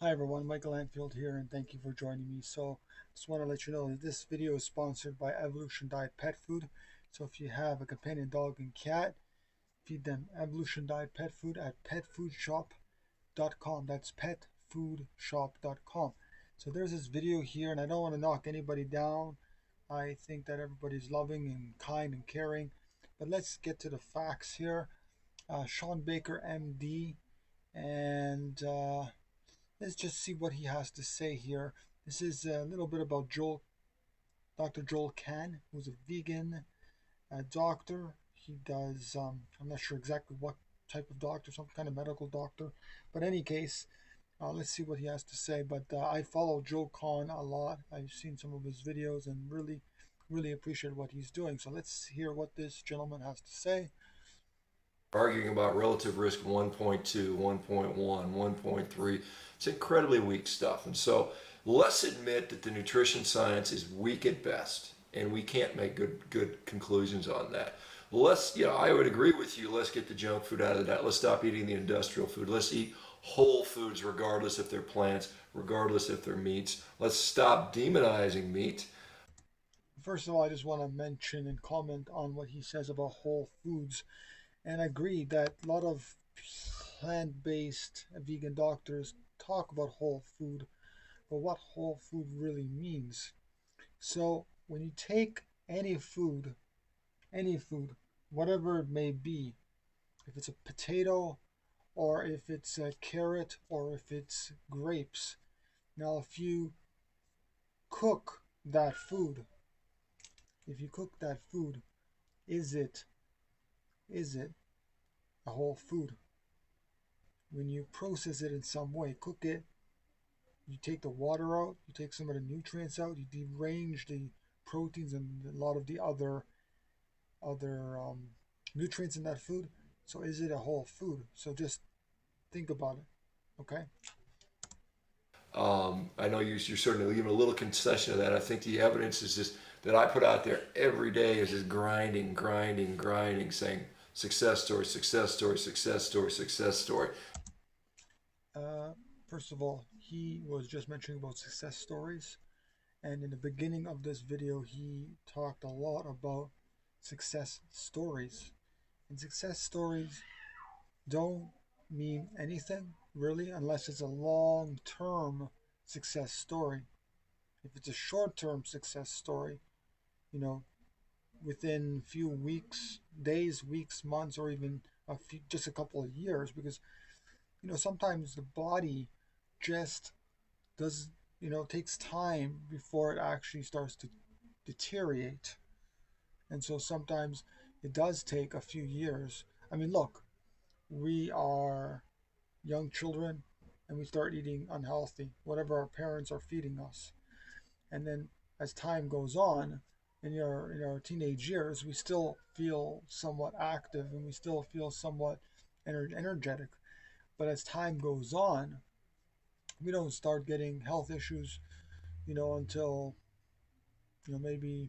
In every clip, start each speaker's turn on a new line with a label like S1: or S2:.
S1: Hi everyone, Michael Anfield here, and thank you for joining me. Just want to let you know that this video is sponsored by Evolution Diet Pet Food. So if you have a companion dog and cat, feed them Evolution Diet Pet Food at petfoodshop.com. That's petfoodshop.com. So there's this video here, and I don't want to knock anybody down. I think that everybody's loving and kind and caring. But let's get to the facts here. Shawn Baker, MD, and let's just see what he has to say here. This is a little bit about Dr. Joel Kahn, who's a vegan doctor. He does, I'm not sure exactly what type of doctor, some kind of medical doctor. But in any case, let's see what he has to say. But I follow Joe Kahn a lot. I've seen some of his videos and really appreciate what he's doing. So let's hear what this gentleman has to say.
S2: Arguing about relative risk 1.2, 1.1, 1.3. It's incredibly weak stuff. And so let's admit that the nutrition science is weak at best, and we can't make good conclusions on that. I would agree with you. Let's get the junk food out of that. Let's stop eating the industrial food. Let's eat whole foods, regardless if they're plants, regardless if they're meats. Let's stop demonizing meat.
S1: First of all, I just want to mention and comment on what he says about whole foods. And I agree that a lot of plant-based vegan doctors talk about whole food, but what whole food really means. So when you take any food, whatever it may be, if it's a potato or if it's a carrot or if it's grapes, now if you cook that food, if you cook that food, is it is it a whole food? When you process it in some way, cook it, you take the water out, you take some of the nutrients out, you derange the proteins and a lot of the other nutrients in that food. So is it a whole food? So just think about it. Okay.
S2: I know you're certainly leaving a little concession of that. I think the evidence is just that I put out there every day is just grinding, saying success story, success story, success story, success story.
S1: Uh, First of all, he was just mentioning about success stories, and in the beginning of this video, he talked a lot about success stories. And success stories don't mean anything really unless it's a long term success story. If it's a short term success story, you know, within a few weeks, days, weeks, months, or even just a couple of years, because sometimes the body just does, takes time before it actually starts to deteriorate. And so sometimes it does take a few years. I mean, look, we are young children and we start eating unhealthy, whatever our parents are feeding us. And then as time goes on, in our teenage years, we still feel somewhat active and we still feel somewhat energetic. But as time goes on, we don't start getting health issues, until maybe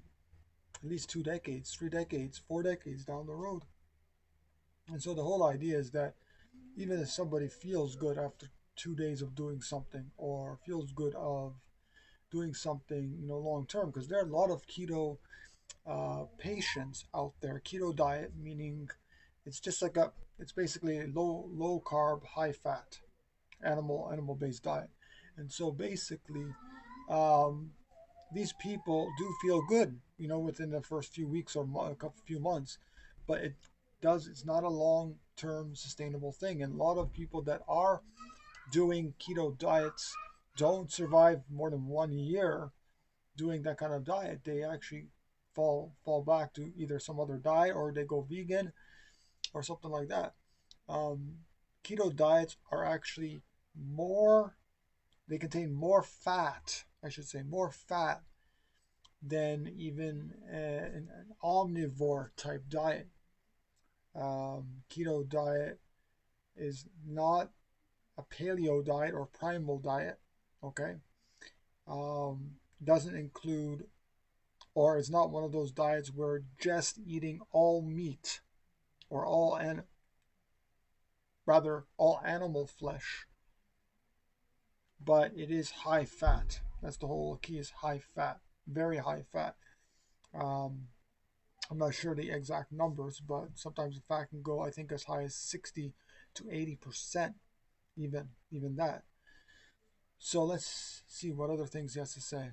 S1: at least 2 decades, 3 decades, 4 decades down the road. And so the whole idea is that even if somebody feels good after 2 days of doing something or feels good of doing something, long term, because there are a lot of keto patients out there. Keto diet meaning it's basically a low carb, high fat animal based diet, and so basically, um, these people do feel good, within the first few weeks or a couple few months, but it's not a long term sustainable thing, and a lot of people that are doing keto diets don't survive more than 1 year doing that kind of diet. They actually fall back to either some other diet or they go vegan or something like that. Um, Keto diets are actually more, they contain more fat, I should say, more fat than even an omnivore type diet. Keto diet is not a paleo diet or primal diet, okay? Doesn't include, or it's not one of those diets where just eating all meat or all animal flesh. but it is high fat. That's the whole key, is high fat, very high fat. Um, I'm not sure the exact numbers, but sometimes the fat can go, I think, as high as 60 to 80%, even that. So let's see what other things he has to say.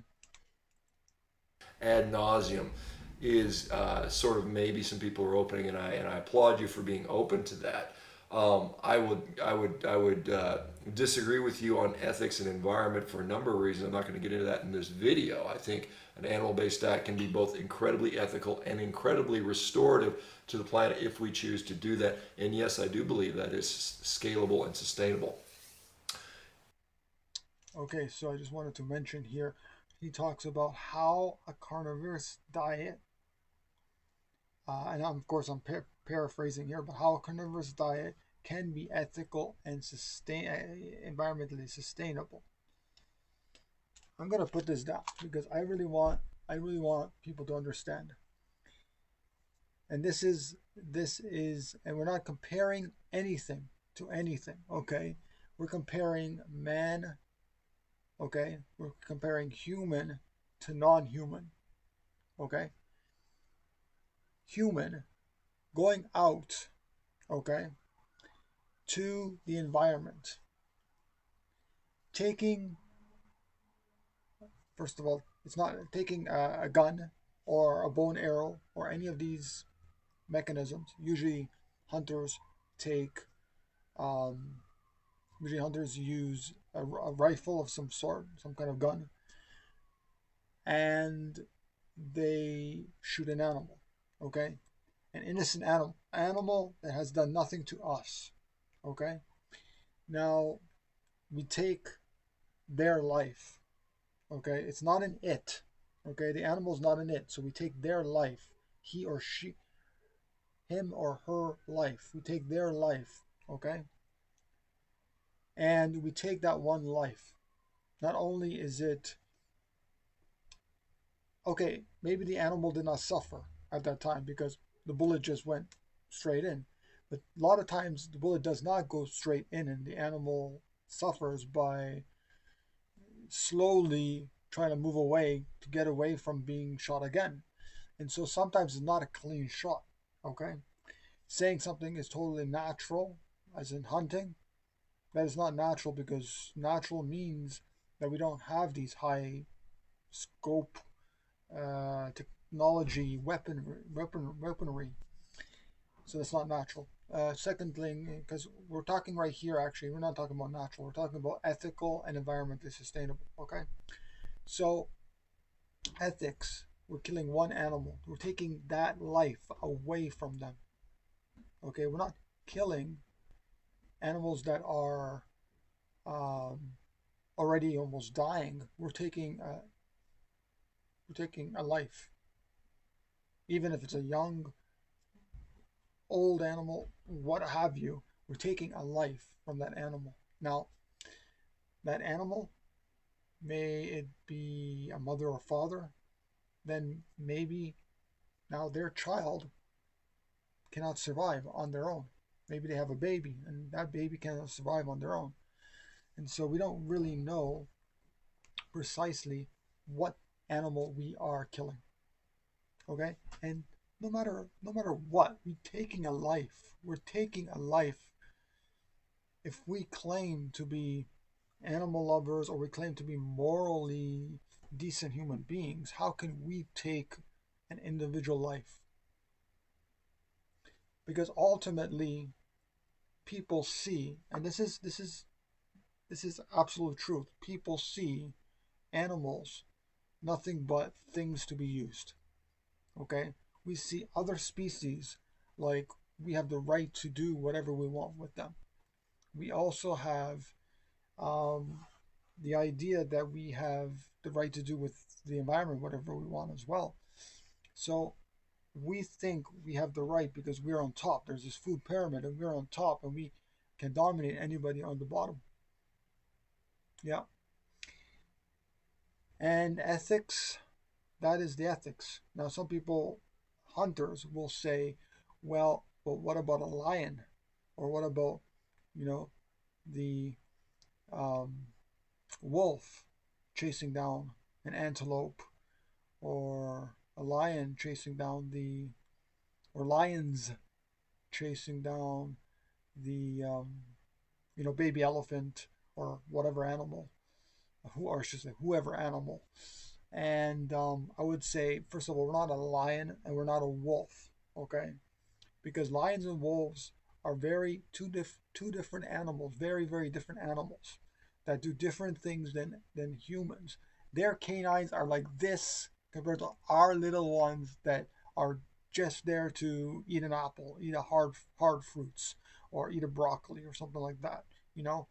S2: Ad nauseum is sort of maybe some people are opening, and I applaud you for being open to that. I would disagree with you on ethics and environment for a number of reasons. I'm not going to get into that in this video. I think an animal-based diet can be both incredibly ethical and incredibly restorative to the planet if we choose to do that. And yes, I do believe that is scalable and sustainable.
S1: Okay, so I just wanted to mention here, he talks about how a carnivorous diet, and of course I'm paraphrasing here, but how a carnivorous diet can be ethical and environmentally sustainable. I'm gonna put this down because I really want people to understand. And and we're not comparing anything to anything, okay? We're comparing man, okay? We're comparing human to non-human, okay? Human going out, okay, to the environment, taking, first of all, it's not taking a gun or a bow and arrow or any of these mechanisms. Hunters take, um, usually hunters use a rifle of some sort, some kind of gun, and they shoot an animal, okay? An innocent animal that has done nothing to us, okay? Now, we take their life, okay? It's not an it, okay? The animal's not an it, so we take their life, he or she, him or her life. We take their life, okay? And we take that one life. Not only is it, okay, maybe the animal did not suffer at that time because the bullet just went straight in. But a lot of times the bullet does not go straight in, and the animal suffers by slowly trying to move away to get away from being shot again. And so sometimes it's not a clean shot, okay? Saying something is totally natural, as in hunting, that is not natural, because natural means that we don't have these high scope technology weaponry. So that's not natural. Second thing, because we're talking right here, actually, we're not talking about natural. We're talking about ethical and environmentally sustainable. Okay, so ethics. We're killing one animal. We're taking that life away from them. Okay, we're not killing animals that are um, already almost dying. We're taking a life, even if it's a young, old animal, what have you. We're taking a life from that animal. Now, that animal, may it be a mother or father, then maybe now their child cannot survive on their own. Maybe they have a baby, and that baby cannot survive on their own. And so we don't really know precisely what animal we are killing. Okay? And no matter what, we're taking a life. If we claim to be animal lovers, or we claim to be morally decent human beings, how can we take an individual life? Because ultimately people see, and this is absolute truth, people see animals nothing but things to be used. Okay, we see other species like we have the right to do whatever we want with them. We also have um, the idea that we have the right to do with the environment whatever we want as well. So we think we have the right because we're on top. There's this food pyramid, and we're on top, and we can dominate anybody on the bottom. Yeah. And ethics, that is the ethics. Now, some people, hunters, will say, well, but what about a lion? Or what about, you know, the, um, wolf chasing down an antelope, or a lion chasing down the, or lions chasing down the, baby elephant or whatever animal, or I should say whoever animal. And I would say, first of all, we're not a lion and we're not a wolf, okay? Because lions and wolves are two different animals, very very different animals that do different things than humans. Their canines are like this compared to our little ones that are just there to eat an apple, eat a hard fruits, or eat a broccoli or something like that. You know,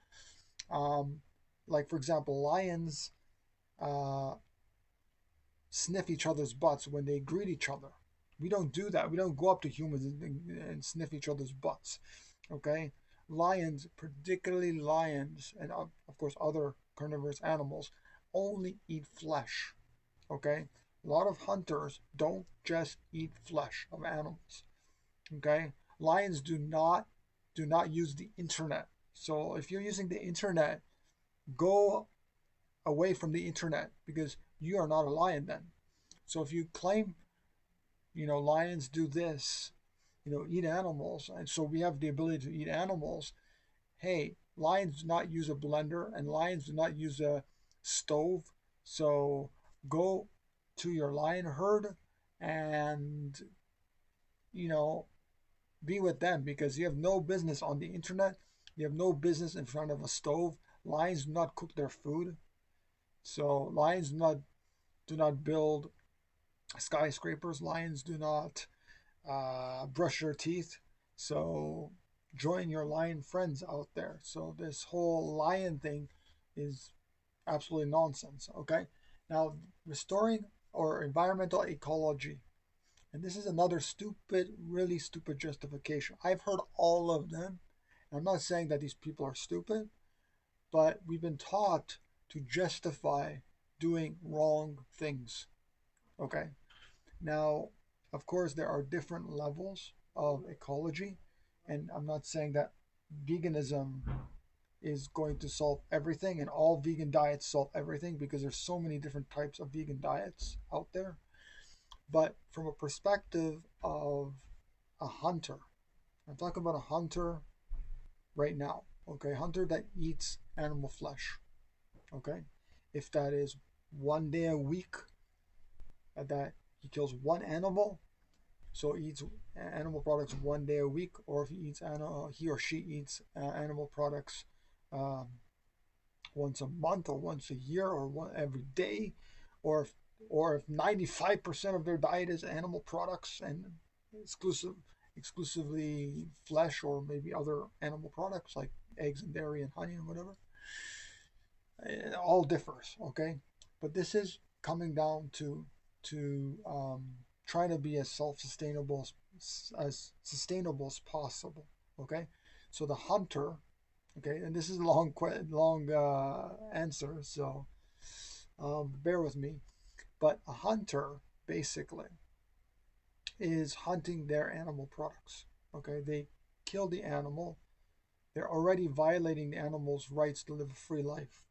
S1: um, like for example, lions uh, sniff each other's butts when they greet each other. We don't do that. We don't go up to humans and sniff each other's butts. Okay? Lions, particularly lions, and of course other carnivorous animals, only eat flesh. Okay? A lot of hunters don't just eat flesh of animals. Okay? Lions do not use the internet. So if you're using the internet, go away from the internet because you are not a lion then. So if you claim, lions do this, eat animals, and so we have the ability to eat animals. Hey, lions do not use a blender and lions do not use a stove. So go to your lion herd and, you know, be with them because you have no business on the internet. You have no business in front of a stove. Lions do not cook their food. So lions do not build skyscrapers. Lions do not brush their teeth. So join your lion friends out there. So this whole lion thing is absolutely nonsense. Okay. Now, restoring or environmental ecology. And this is another stupid, really stupid justification. I've heard all of them. I'm not saying that these people are stupid, but we've been taught to justify doing wrong things. Okay. Now, of course, there are different levels of ecology, and I'm not saying that veganism is going to solve everything and all vegan diets solve everything because there's so many different types of vegan diets out there. But from a perspective of a hunter, I'm talking about a hunter right now, okay? Hunter that eats animal flesh, okay? If that is 1 day a week, that he kills one animal, so he eats animal products 1 day a week, or if he or she eats animal products um, once a month or once a year or every day, or if 95% of their diet is animal products and exclusively flesh or maybe other animal products like eggs and dairy and honey and whatever, it all differs, okay? But this is coming down to trying to be as self-sustainable as possible, okay? So the hunter, okay, and this is a long answer, so bear with me. But a hunter basically is hunting their animal products. Okay, they kill the animal. They're already violating the animal's rights to live a free life.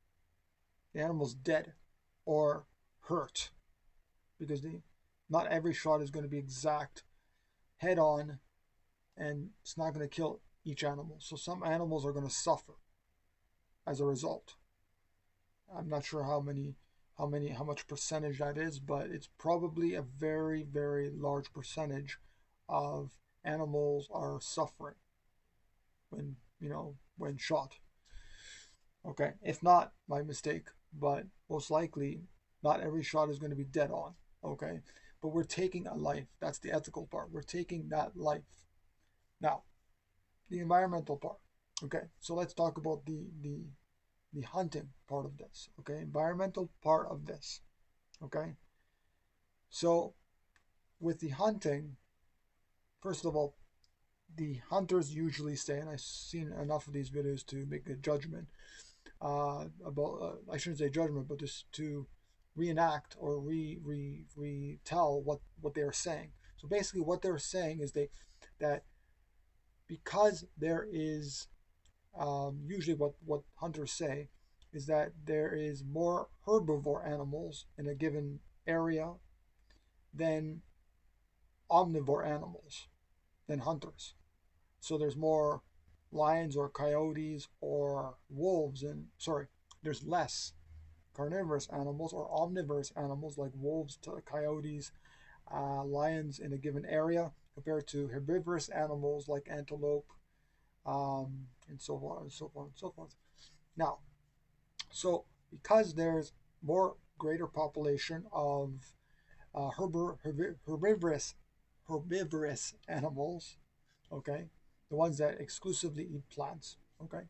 S1: The animal's dead or hurt because not every shot is going to be exact head on, and it's not going to kill each animal. So some animals are going to suffer as a result. I'm not sure how much percentage that is, but it's probably a very, very large percentage of animals are suffering when, when shot. Okay, if not, my mistake, but most likely not every shot is going to be dead on. Okay, but we're taking a life. That's the ethical part. We're taking that life. Now, the environmental part. Okay, so let's talk about the hunting part of this. Okay, environmental part of this. Okay, so with the hunting, first of all, the hunters usually say, and I've seen enough of these videos to make a judgment about. I shouldn't say judgment, but just to reenact or retell what they're saying. So basically, what they're saying is that because there is usually what hunters say is that there is more herbivore animals in a given area than omnivore animals, than hunters. So there's more lions or coyotes or wolves, and sorry, there's less carnivorous animals or omnivorous animals like wolves, coyotes, lions in a given area compared to herbivorous animals like antelope, and so on and so forth and so forth. Now, so because there's more greater population of herbivorous animals, okay, the ones that exclusively eat plants, okay,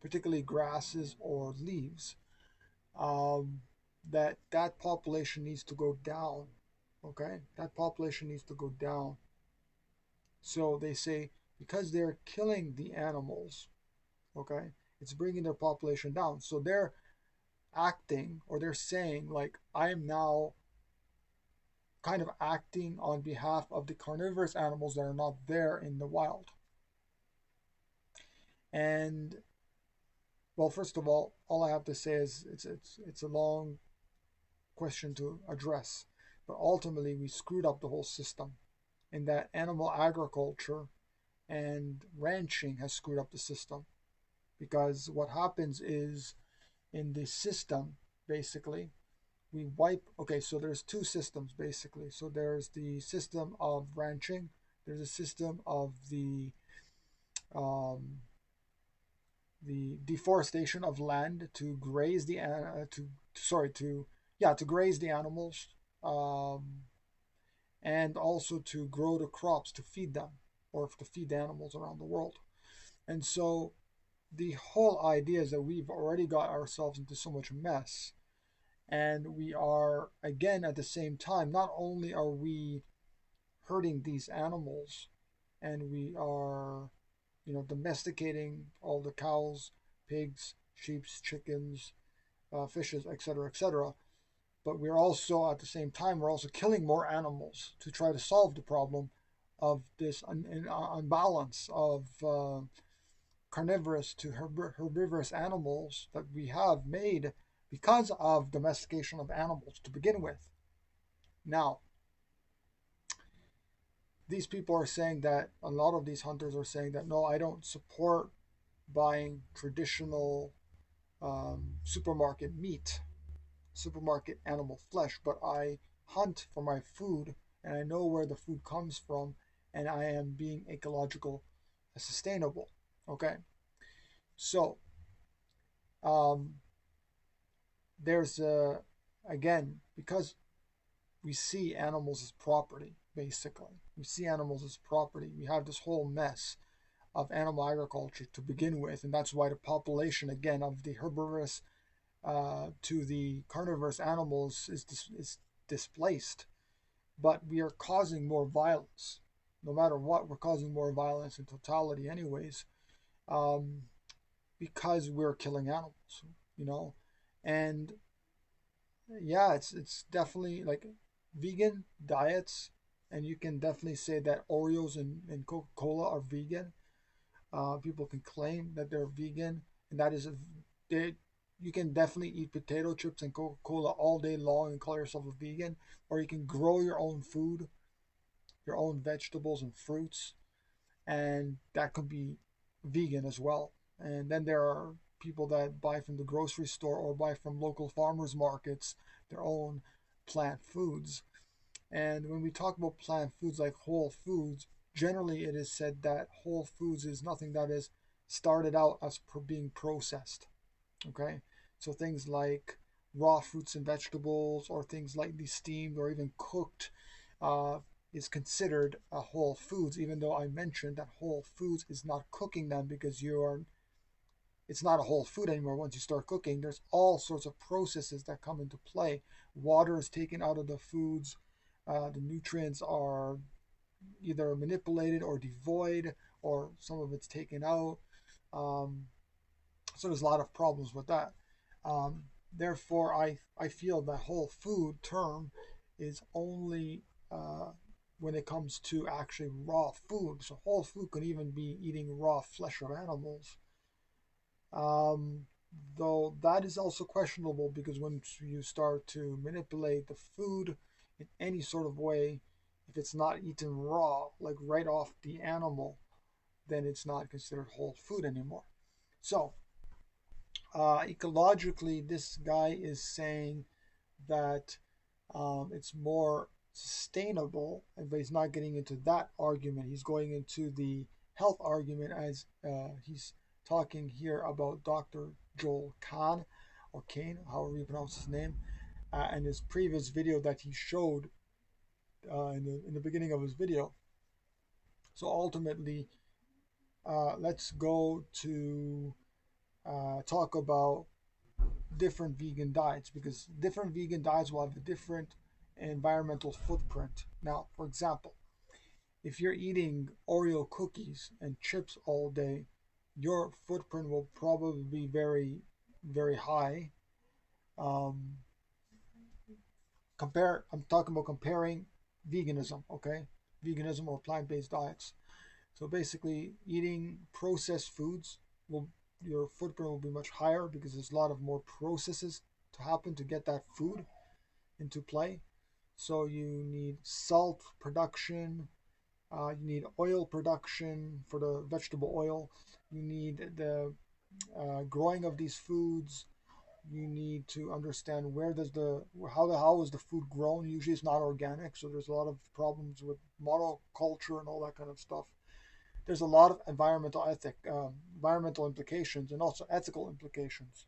S1: particularly grasses or leaves, um, that population needs to go down. Okay, that population needs to go down. So they say because they're killing the animals, okay, it's bringing their population down. So they're acting or they're saying like I am now kind of acting on behalf of the carnivorous animals that are not there in the wild. And well, first of all I have to say is it's a long question to address, but ultimately we screwed up the whole system in that animal agriculture and ranching has screwed up the system because what happens is in the system basically we wipe okay so there's two systems basically so there's the system of ranching, there's a system of um, the deforestation of land to graze the to sorry to yeah to graze the animals, um, and also to grow the crops to feed them or to feed the animals around the world. And so the whole idea is that we've already got ourselves into so much mess, and we are again at the same time not only are we hurting these animals and we are domesticating all the cows, pigs, sheep, chickens, fishes, etc., etc., but we're also at the same time we're also killing more animals to try to solve the problem of this unbalance of carnivorous to herbivorous animals that we have made because of domestication of animals to begin with. Now, these people are saying that a lot of these hunters are saying that no, I don't support buying traditional supermarket meat, supermarket animal flesh, but I hunt for my food and I know where the food comes from and I am being ecological sustainable. Okay. So, um, there's again, because we see animals as property, basically. We see animals as property. We have this whole mess of animal agriculture to begin with, and that's why the population, again, of the herbivorous to the carnivorous animals is displaced. But we are causing more violence. No matter what, we're causing more violence in totality, anyways, um, because we're killing animals, you know. And yeah, it's definitely like vegan diets, and you can definitely say that Oreos and Coca-Cola are vegan. People can claim that they're vegan, and that is a they, you can definitely eat potato chips and Coca-Cola all day long and call yourself a vegan, or you can grow your own food, your own vegetables and fruits, and that could be vegan as well. And then there are people that buy from the grocery store or buy from local farmers markets their own plant foods. And when we talk about plant foods like whole foods, generally it is said that whole foods is nothing that is started out as being processed. Okay, so things like raw fruits and vegetables, or things lightly steamed or even cooked, uh, is considered a whole foods. Even though I mentioned that whole foods is not cooking them because you are it's not a whole food anymore once you start cooking. There's all sorts of processes that come into play. Water is taken out of the foods. The nutrients are either manipulated or devoid, or some of it's taken out. Um, so there's a lot of problems with that. Um, Therefore, I feel the whole food term is only when it comes to actually raw food. So whole food could even be eating raw flesh of animals. Um, though that is also questionable because when you start to manipulate the food in any sort of way, if it's not eaten raw, like right off the animal, then it's not considered whole food anymore. So, ecologically, this guy is saying that it's more sustainable, but he's not getting into that argument. He's going into the health argument as he's talking here about Dr. Joel Kahn, or Kane, however you pronounce his name, and his previous video that he showed in the beginning of his video. So ultimately, let's go to talk about different vegan diets because different vegan diets will have a different environmental footprint. Now, for example, if you're eating Oreo cookies and chips all day, your footprint will probably be very, very high. Um, I'm talking about comparing veganism, okay? Veganism or plant-based diets. So basically, eating processed foods will your footprint will be much higher because there's a lot of more processes to happen to get that food into play. So you need salt production, you need oil production for the vegetable oil, you need the growing of these foods. You need to understand where does the how is the food grown. Usually, it's not organic, so there's a lot of problems with monoculture and all that kind of stuff. There's a lot of environmental implications and also ethical implications.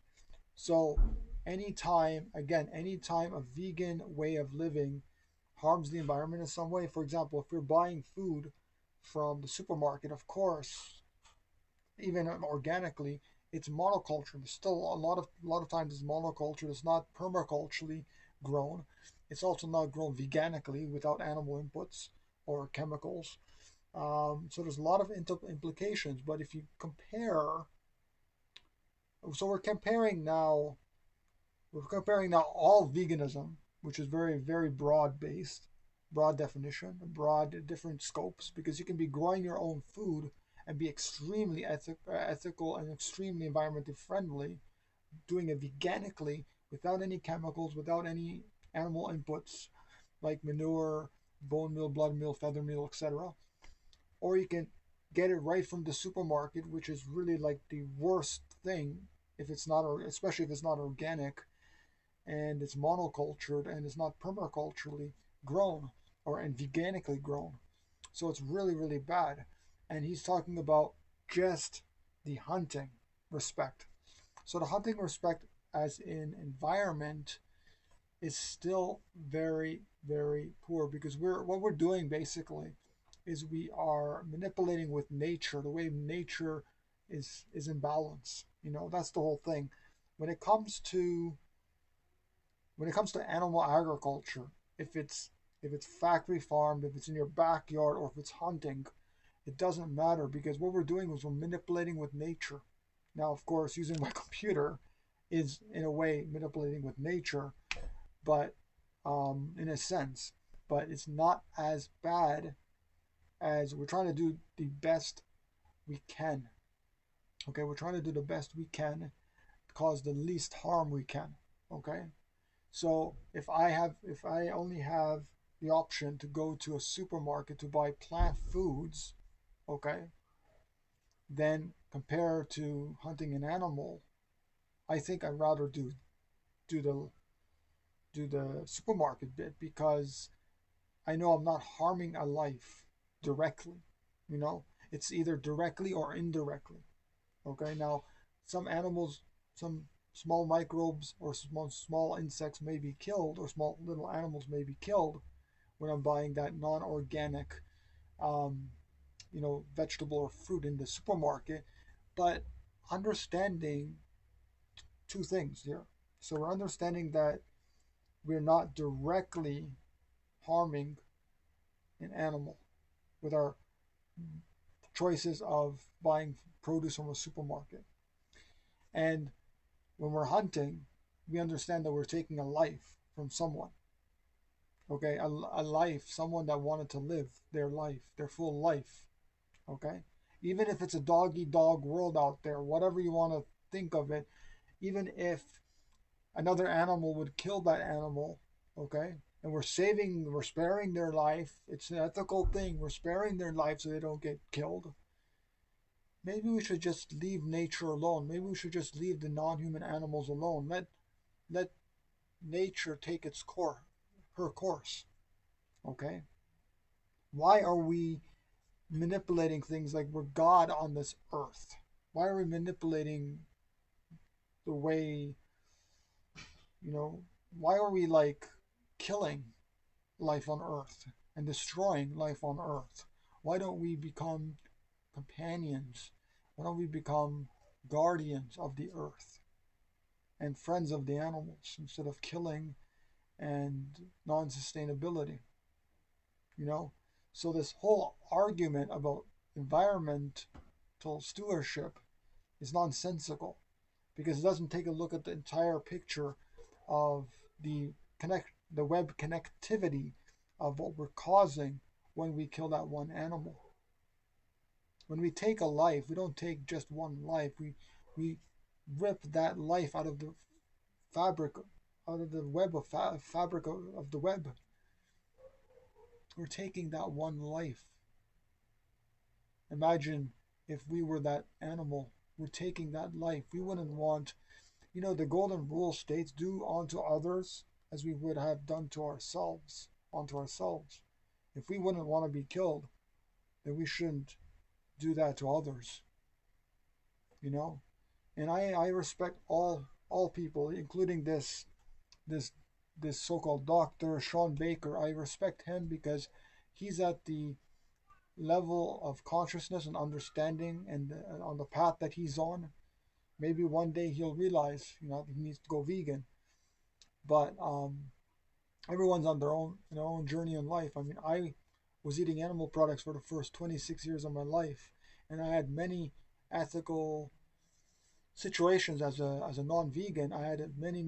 S1: So anytime a vegan way of living harms the environment in some way, for example, if you're buying food from the supermarket, of course, even organically, it's monoculture. There's still a lot of times it's monoculture. It's not permaculturally grown. It's also not grown veganically without animal inputs or chemicals. So there's a lot of implications. But if you compare, so we're comparing now all veganism, which is very, very broad based, broad definition, broad different scopes, because you can be growing your own food and be extremely ethical and extremely environmentally friendly, doing it veganically without any chemicals, without any animal inputs like manure, bone meal, blood meal, feather meal, etc. Or you can get it right from the supermarket, which is really like the worst thing if it's not, especially if it's not organic and it's monocultured and it's not permaculturally grown or and veganically grown. So it's really, really bad. And he's talking about just the hunting respect. So the hunting respect as in environment is still very, very poor because what we're doing basically is we are manipulating with nature, the way nature is in balance. That's the whole thing. When it comes to when it comes to animal agriculture, if it's factory farmed, if it's in your backyard, or if it's hunting, it doesn't matter because what we're doing is we're manipulating with nature. Now, of course, using my computer is in a way manipulating with nature, but in a sense, but it's not as bad as we're trying to do the best we can. Okay, we're trying to do the best we can, cause the least harm we can. Okay, so if I only have the option to go to a supermarket to buy plant foods, okay, then compared to hunting an animal, I think I'd rather do the do the supermarket bit because I know I'm not harming a life directly. You know, it's either directly or indirectly. Okay, now some animals, some small microbes or small insects may be killed, or small little animals may be killed when I'm buying that non-organic, um, vegetable or fruit in the supermarket. But understanding two things here. So we're understanding that we're not directly harming an animal with our choices of buying produce from a supermarket. And when we're hunting, we understand that we're taking a life from someone. Okay, a life, someone that wanted to live their life, their full life. Okay, even if it's a dog eat dog world out there, whatever you want to think of it, even if another animal would kill that animal, okay, and we're sparing their life. It's an ethical thing. We're sparing their life so they don't get killed. Maybe we should just leave nature alone. Maybe we should just leave the non-human animals alone. Let nature take its course, her course. Okay? Why are we manipulating things like we're God on this earth? Why are we manipulating the way, you know, why are we like killing life on earth and destroying life on earth? Why don't we become companions? Why don't we become guardians of the earth and friends of the animals instead of killing and non sustainability? You know? So, this whole argument about environmental stewardship is nonsensical because it doesn't take a look at the entire picture of the web connectivity of what we're causing when we kill that one animal. When we take a life, we don't take just one life. We rip that life out of the fabric, out of the web of fabric of the web. We're taking that one life. Imagine if we were that animal. We're taking that life. We wouldn't want, the golden rule states, do unto others as we would have done to ourselves, unto ourselves. If we wouldn't want to be killed, then we shouldn't do that to others. you know and I respect all people, including this this so-called doctor Sean Baker. I respect him because he's at the level of consciousness and understanding and on the path that he's on. Maybe one day he'll realize he needs to go vegan, but everyone's on their own journey in life. I mean, I was eating animal products for the first 26 years of my life, and I had many ethical situations as a non-vegan. I had many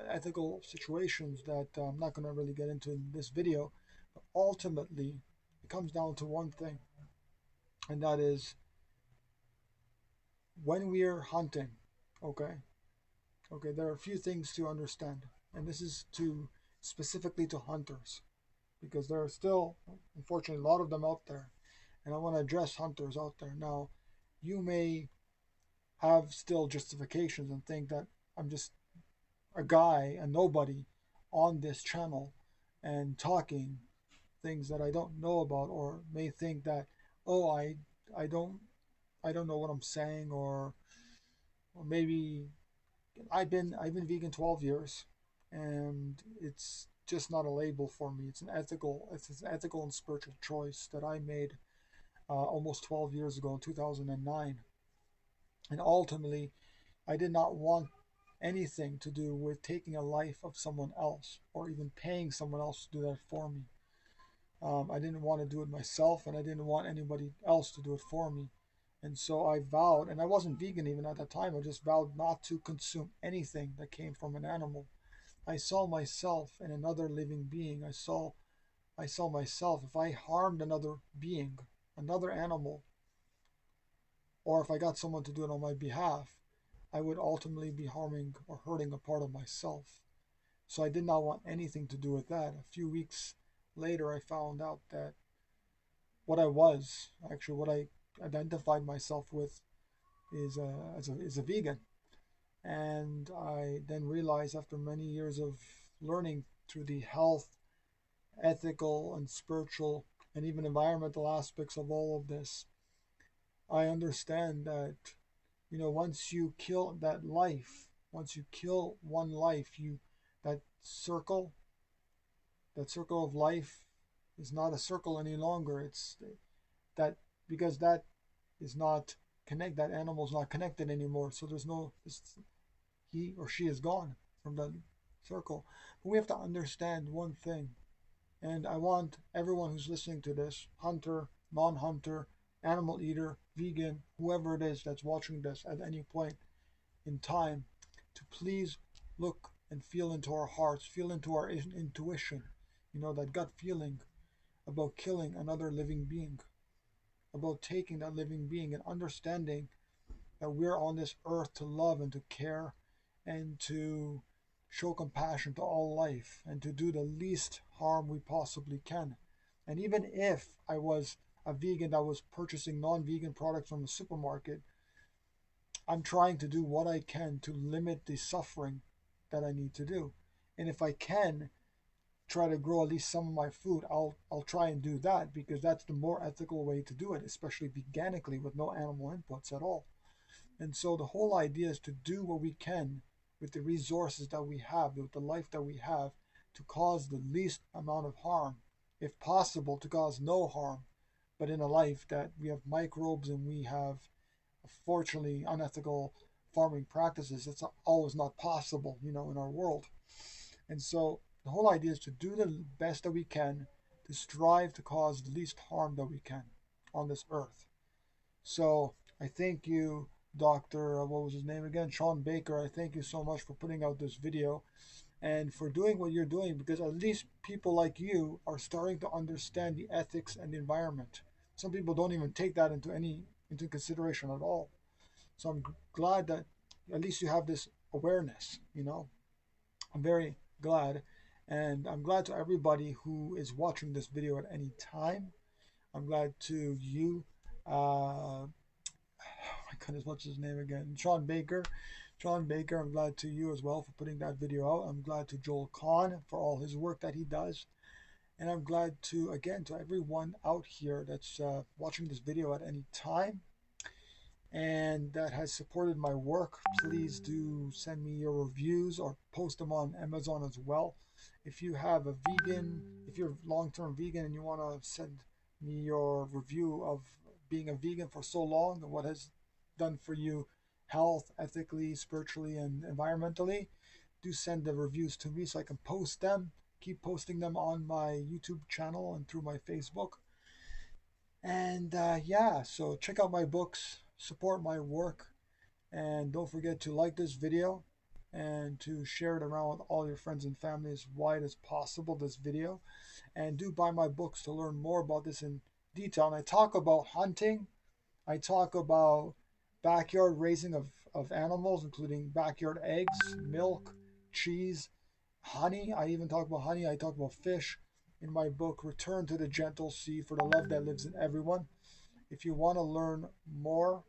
S1: ethical situations that I'm not going to really get into in this video. But ultimately, it comes down to one thing, and that is when we are hunting. Okay, there are a few things to understand, and this is to specifically to hunters, because there are still, unfortunately, a lot of them out there, and I want to address hunters out there. Now, you may have still justifications and think that I'm just a guy, a nobody, on this channel and talking things that I don't know about, or may think that, oh, I don't I don't know what I'm saying, or maybe I've been vegan 12 years, and it's just not a label for me. It's an ethical and spiritual choice that I made almost 12 years ago in 2009. And ultimately, I did not want anything to do with taking a life of someone else or even paying someone else to do that for me. I didn't want to do it myself, and I didn't want anybody else to do it for me. And so I vowed, and I wasn't vegan even at that time, I just vowed not to consume anything that came from an animal. I saw myself in another living being. I saw myself, if I harmed another being, another animal, or if I got someone to do it on my behalf, I would ultimately be harming or hurting a part of myself. So I did not want anything to do with that. A few weeks later, I found out that what I identified myself with, is a vegan. And I then realized, after many years of learning through the health, ethical, and spiritual, and even environmental aspects of all of this, I understand that, once you kill that life, once you kill one life, that circle, that circle of life is not a circle any longer. It's that, because that is not that animal is not connected anymore. So there's no, he or she is gone from that circle. But we have to understand one thing, and I want everyone who's listening to this, hunter, non-hunter, animal eater, vegan, whoever it is that's watching this at any point in time, to please look and feel into our hearts, feel into our intuition, that gut feeling about killing another living being, about taking that living being and understanding that we're on this earth to love and to care and to show compassion to all life and to do the least harm we possibly can. And even if I was a vegan that was purchasing non-vegan products from the supermarket, I'm trying to do what I can to limit the suffering that I need to do. And if I can try to grow at least some of my food, I'll try and do that, because that's the more ethical way to do it, especially veganically with no animal inputs at all. And so the whole idea is to do what we can with the resources that we have, with the life that we have, to cause the least amount of harm, if possible, to cause no harm. But in a life that we have microbes and we have, fortunately, unethical farming practices, it's always not possible, in our world. And so the whole idea is to do the best that we can to strive to cause the least harm that we can on this earth. So I thank you, Dr. What was his name again? Shawn Baker. I thank you so much for putting out this video and for doing what you're doing, because at least people like you are starting to understand the ethics and the environment. Some people don't even take that into consideration at all. So I'm glad that at least you have this awareness. I'm very glad. And I'm glad to everybody who is watching this video at any time. I'm glad to you, oh my goodness, what's his name again? Shawn Baker. Shawn Baker, I'm glad to you as well for putting that video out. I'm glad to Joel Kahn for all his work that he does. And I'm glad to, again, to everyone out here that's watching this video at any time and that has supported my work. Please do send me your reviews or post them on Amazon as well. If you have a vegan, if you're long-term vegan and you want to send me your review of being a vegan for so long and what has done for you health, ethically, spiritually, and environmentally, do send the reviews to me so I can post them, keep posting them on my YouTube channel and through my Facebook. And yeah, so check out my books, support my work, and don't forget to like this video and to share it around with all your friends and family as wide as possible, this video. And do buy my books to learn more about this in detail. And I talk about hunting, I talk about backyard raising of animals, including backyard eggs, milk, cheese, honey. I even talk about honey. I talk about fish in my book, Return to the Gentle Sea, for the love that lives in everyone. If you want to learn more,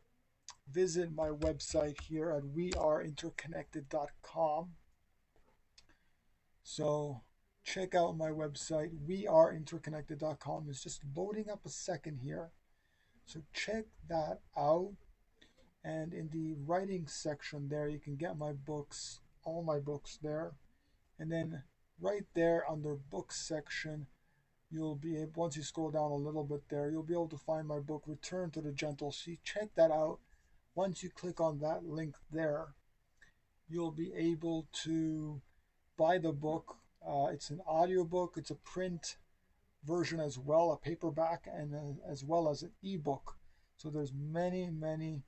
S1: visit my website here at weareinterconnected.com. So check out my website, weareinterconnected.com. It's just loading up a second here. So check that out. And in the writing section there, you can get my books, all my books there. And then right there under books section, you'll be able, once you scroll down a little bit there, you'll be able to find my book, Return to the Gentle Sea. Check that out. Once you click on that link there, you'll be able to buy the book. It's an audiobook, it's a print version as well, a paperback, and as well as an ebook. So there's many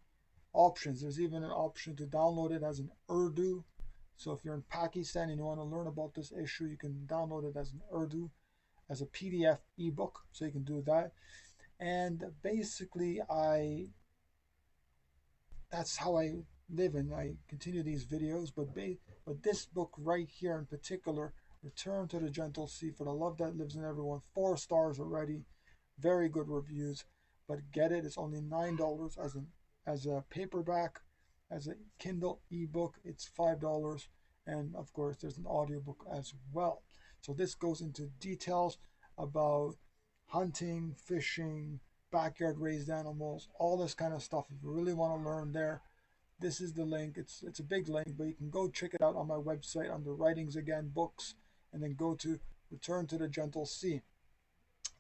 S1: options. There's even an option to download it as an Urdu. So if you're in Pakistan and you want to learn about this issue, you can download it as an Urdu, as a PDF ebook. So you can do that. And basically, that's how I live and I continue these videos. But this book right here in particular, Return to the Gentle Sea, for the love that lives in everyone, 4 stars already, very good reviews. But get it, it's only $9 as a paperback. As a Kindle ebook, it's $5, and of course there's an audiobook as well. So this goes into details about hunting, fishing, backyard raised animals, all this kind of stuff. If you really want to learn there, this is the link. It's a big link, but you can go check it out on my website under writings again, books, and then go to Return to the Gentle Sea.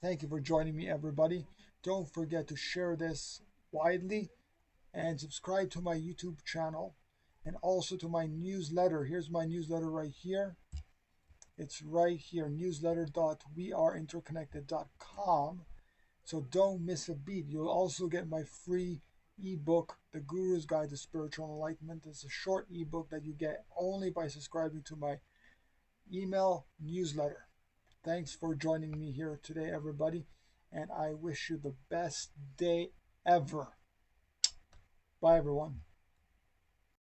S1: Thank you for joining me, everybody. Don't forget to share this widely and subscribe to my YouTube channel and also to my newsletter. Here's my newsletter right here. It's right here, newsletter.weareinterconnected.com. So don't miss a beat. You'll also get my free ebook, The Guru's Guide to Spiritual Enlightenment. It's a short ebook that you get only by subscribing to my email newsletter. Thanks for joining me here today, everybody, and I wish you the best day ever. Bye, everyone.